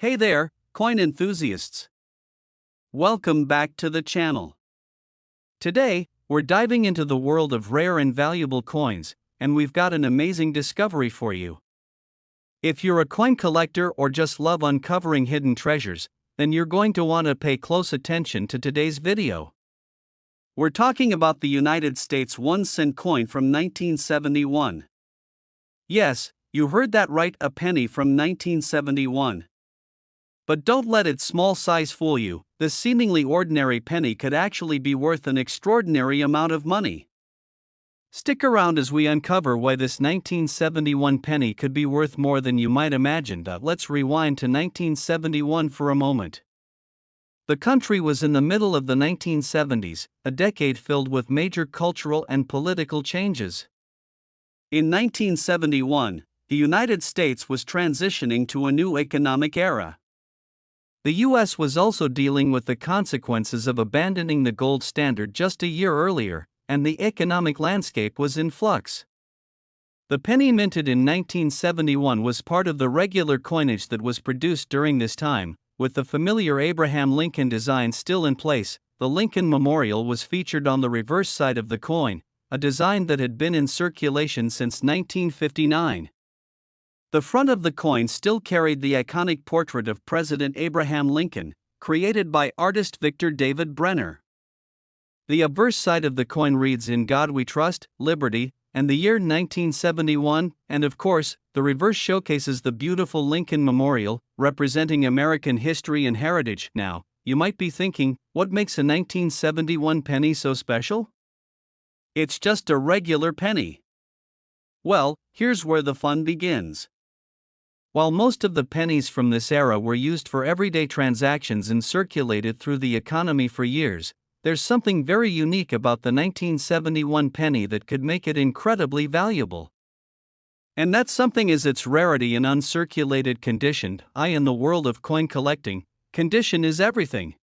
Hey there, coin enthusiasts! Welcome back to the channel. Today, we're diving into the world of rare and valuable coins, and we've got an amazing discovery for you. If you're a coin collector or just love uncovering hidden treasures, then you're going to want to pay close attention to today's video. We're talking about the United States 1-cent coin from 1971. Yes, you heard that right, a penny from 1971. But don't let its small size fool you. This seemingly ordinary penny could actually be worth an extraordinary amount of money. Stick around as we uncover why this 1971 penny could be worth more than you might imagine. Let's rewind to 1971 for a moment. The country was in the middle of the 1970s, a decade filled with major cultural and political changes. In 1971, the United States was transitioning to a new economic era. The U.S. was also dealing with the consequences of abandoning the gold standard just a year earlier, and the economic landscape was in flux. The penny minted in 1971 was part of the regular coinage that was produced during this time, with the familiar Abraham Lincoln design still in place. The Lincoln Memorial was featured on the reverse side of the coin, a design that had been in circulation since 1959. The front of the coin still carried the iconic portrait of President Abraham Lincoln, created by artist Victor David Brenner. The obverse side of the coin reads "In God We Trust, Liberty, and the year 1971, and of course, the reverse showcases the beautiful Lincoln Memorial, representing American history and heritage. Now, you might be thinking, what makes a 1971 penny so special? It's just a regular penny. Well, here's where the fun begins. While most of the pennies from this era were used for everyday transactions and circulated through the economy for years, there's something very unique about the 1971 penny that could make it incredibly valuable. And that something is its rarity and uncirculated condition. In the world of coin collecting, condition is everything.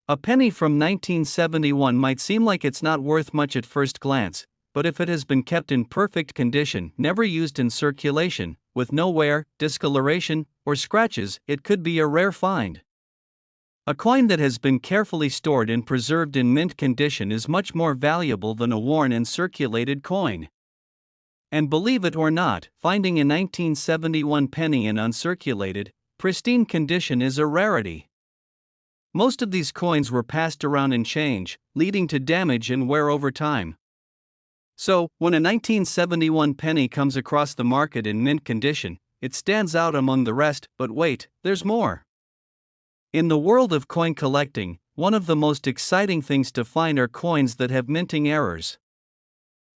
A penny from 1971 might seem like it's not worth much at first glance, but if it has been kept in perfect condition, never used in circulation, with no wear, discoloration, or scratches, it could be a rare find. A coin that has been carefully stored and preserved in mint condition is much more valuable than a worn and circulated coin. And believe it or not, finding a 1971 penny in uncirculated, pristine condition is a rarity. Most of these coins were passed around in change, leading to damage and wear over time. So, when a 1971 penny comes across the market in mint condition, it stands out among the rest. But wait, there's more. In the world of coin collecting, one of the most exciting things to find are coins that have minting errors.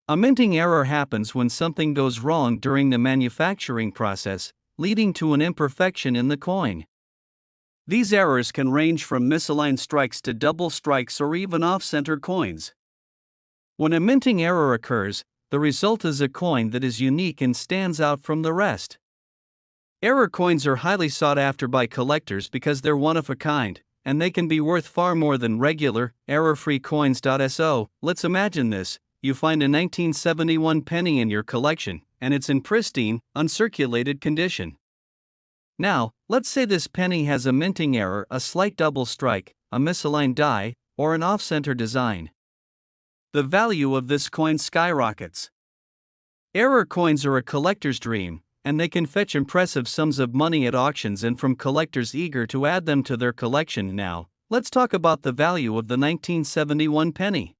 A minting error happens when something goes wrong during the manufacturing process, leading to an imperfection in the coin. These errors can range from misaligned strikes to double strikes or even off-center coins. When a minting error occurs, the result is a coin that is unique and stands out from the rest. Error coins are highly sought after by collectors because they're one of a kind, and they can be worth far more than regular, error-free coins. So, let's imagine this: you find a 1971 penny in your collection, and it's in pristine, uncirculated condition. Now, let's say this penny has a minting error, a slight double strike, a misaligned die, or an off-center design. The value of this coin skyrockets. Error coins are a collector's dream, and they can fetch impressive sums of money at auctions and from collectors eager to add them to their collection. Now, let's talk about the value of the 1971 penny.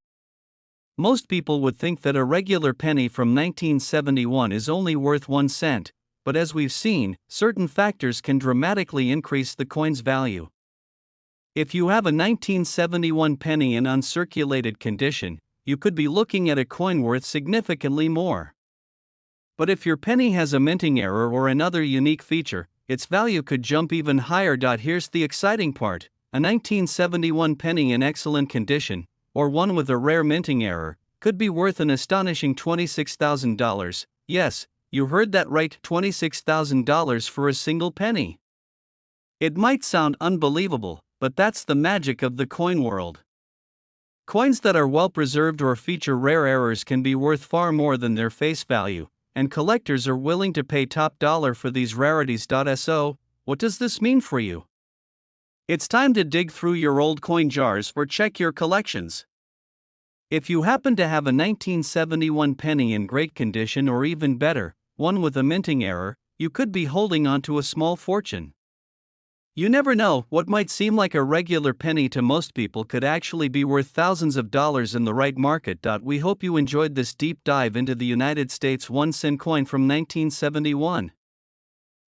Most people would think that a regular penny from 1971 is only worth 1 cent, but as we've seen, certain factors can dramatically increase the coin's value. If you have a 1971 penny in uncirculated condition, you could be looking at a coin worth significantly more. But if your penny has a minting error or another unique feature, its value could jump even higher. Here's the exciting part: a 1971 penny in excellent condition, or one with a rare minting error, could be worth an astonishing $26,000. Yes, you heard that right, $26,000 for a single penny. It might sound unbelievable, but that's the magic of the coin world. Coins that are well preserved or feature rare errors can be worth far more than their face value, and collectors are willing to pay top dollar for these rarities. So, what does this mean for you? It's time to dig through your old coin jars or check your collections. If you happen to have a 1971 penny in great condition or even better, one with a minting error, you could be holding on to a small fortune. You never know, what might seem like a regular penny to most people could actually be worth thousands of dollars in the right market. We hope you enjoyed this deep dive into the United States 1-cent coin from 1971.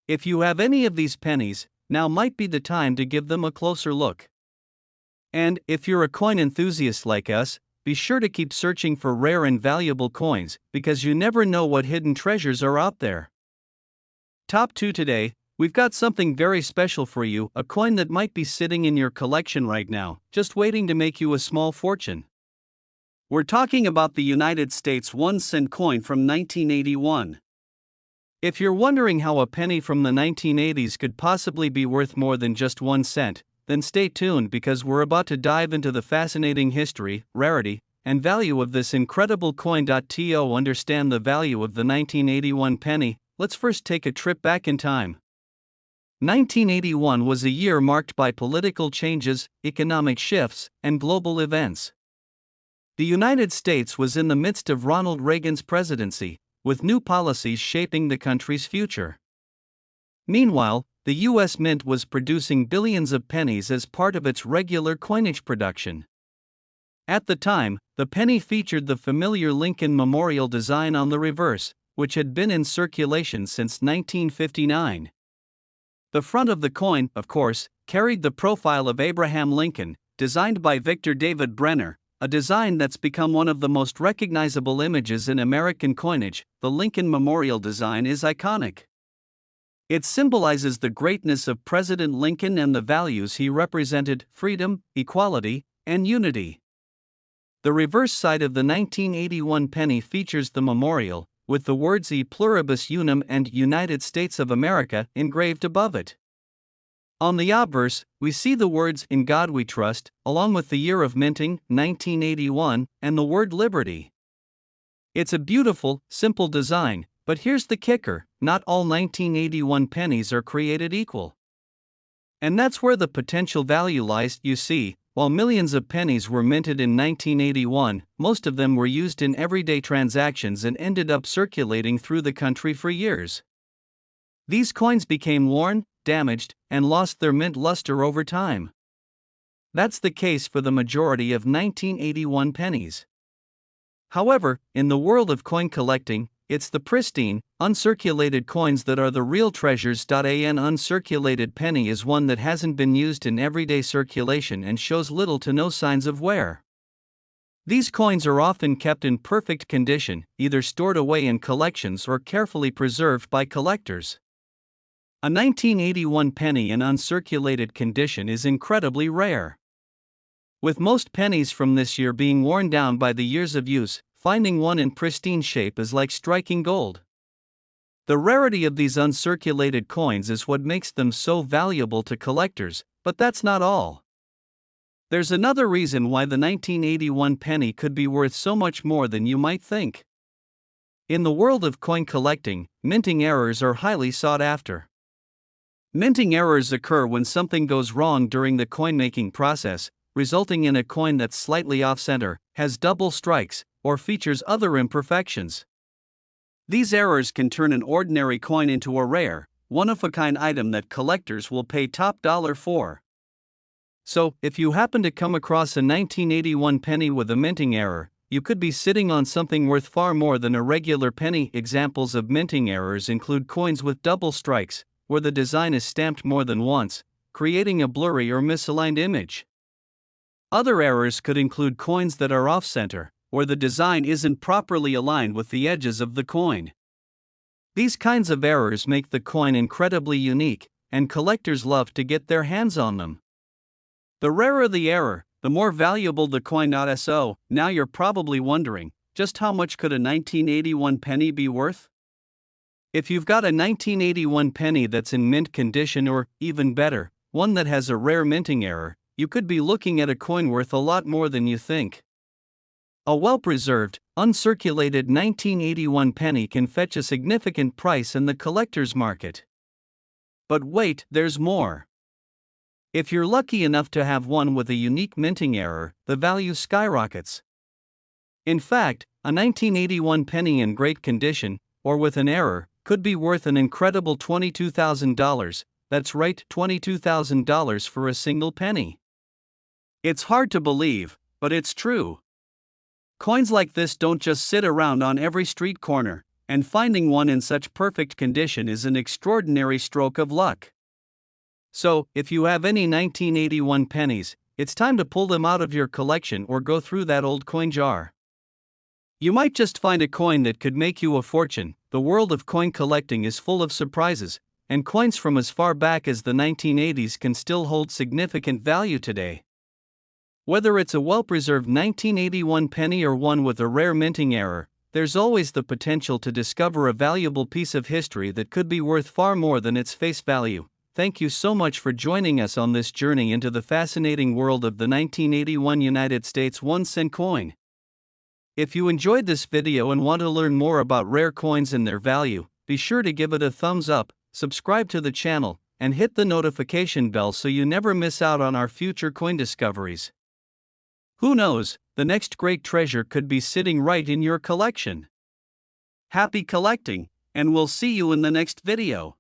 If you have any of these pennies, now might be the time to give them a closer look. And if you're a coin enthusiast like us, be sure to keep searching for rare and valuable coins, because you never know what hidden treasures are out there. Top 2 today. We've got something very special for you, a coin that might be sitting in your collection right now, just waiting to make you a small fortune. We're talking about the United States 1-cent coin from 1981. If you're wondering how a penny from the 1980s could possibly be worth more than just 1 cent, then stay tuned because we're about to dive into the fascinating history, rarity, and value of this incredible coin. To understand the value of the 1981 penny, let's first take a trip back in time. 1981 was a year marked by political changes, economic shifts, and global events. The United States was in the midst of Ronald Reagan's presidency, with new policies shaping the country's future. Meanwhile, the U.S. Mint was producing billions of pennies as part of its regular coinage production. At the time, the penny featured the familiar Lincoln Memorial design on the reverse, which had been in circulation since 1959. The front of the coin, of course, carried the profile of Abraham Lincoln, designed by Victor David Brenner, a design that's become one of the most recognizable images in American coinage. The Lincoln Memorial design is iconic. It symbolizes the greatness of President Lincoln and the values he represented: freedom, equality, and unity. The reverse side of the 1981 penny features the memorial, with the words E Pluribus Unum and United States of America engraved above it. On the obverse, we see the words In God We Trust, along with the year of minting, 1981, and the word liberty. It's a beautiful, simple design, but here's the kicker: not all 1981 pennies are created equal. And that's where the potential value lies. You see, while millions of pennies were minted in 1981, most of them were used in everyday transactions and ended up circulating through the country for years. These coins became worn, damaged, and lost their mint luster over time. That's the case for the majority of 1981 pennies. However, in the world of coin collecting, it's the pristine, uncirculated coins that are the real treasures. An uncirculated penny is one that hasn't been used in everyday circulation and shows little to no signs of wear. These coins are often kept in perfect condition, either stored away in collections or carefully preserved by collectors. A 1981 penny in uncirculated condition is incredibly rare. With most pennies from this year being worn down by the years of use, finding one in pristine shape is like striking gold. The rarity of these uncirculated coins is what makes them so valuable to collectors, but that's not all. There's another reason why the 1981 penny could be worth so much more than you might think. In the world of coin collecting, minting errors are highly sought after. Minting errors occur when something goes wrong during the coin-making process, resulting in a coin that's slightly off-center, has double strikes, or features other imperfections. These errors can turn an ordinary coin into a rare, one-of-a-kind item that collectors will pay top dollar for. So, if you happen to come across a 1981 penny with a minting error, you could be sitting on something worth far more than a regular penny. Examples of minting errors include coins with double strikes, where the design is stamped more than once, creating a blurry or misaligned image. Other errors could include coins that are off-center, or the design isn't properly aligned with the edges of the coin. These kinds of errors make the coin incredibly unique, and collectors love to get their hands on them. The rarer the error, the more valuable the coin. So, now you're probably wondering, just how much could a 1981 penny be worth? If you've got a 1981 penny that's in mint condition, or, even better, one that has a rare minting error, you could be looking at a coin worth a lot more than you think. A well-preserved, uncirculated 1981 penny can fetch a significant price in the collector's market. But wait, there's more. If you're lucky enough to have one with a unique minting error, the value skyrockets. In fact, a 1981 penny in great condition, or with an error, could be worth an incredible $22,000. That's right, $22,000 for a single penny. It's hard to believe, but it's true. Coins like this don't just sit around on every street corner, and finding one in such perfect condition is an extraordinary stroke of luck. So, if you have any 1981 pennies, it's time to pull them out of your collection or go through that old coin jar. You might just find a coin that could make you a fortune. The world of coin collecting is full of surprises, and coins from as far back as the 1980s can still hold significant value today. Whether it's a well-preserved 1981 penny or one with a rare minting error, there's always the potential to discover a valuable piece of history that could be worth far more than its face value. Thank you so much for joining us on this journey into the fascinating world of the 1981 United States 1-cent coin. If you enjoyed this video and want to learn more about rare coins and their value, be sure to give it a thumbs up, subscribe to the channel, and hit the notification bell so you never miss out on our future coin discoveries. Who knows, the next great treasure could be sitting right in your collection. Happy collecting, and we'll see you in the next video.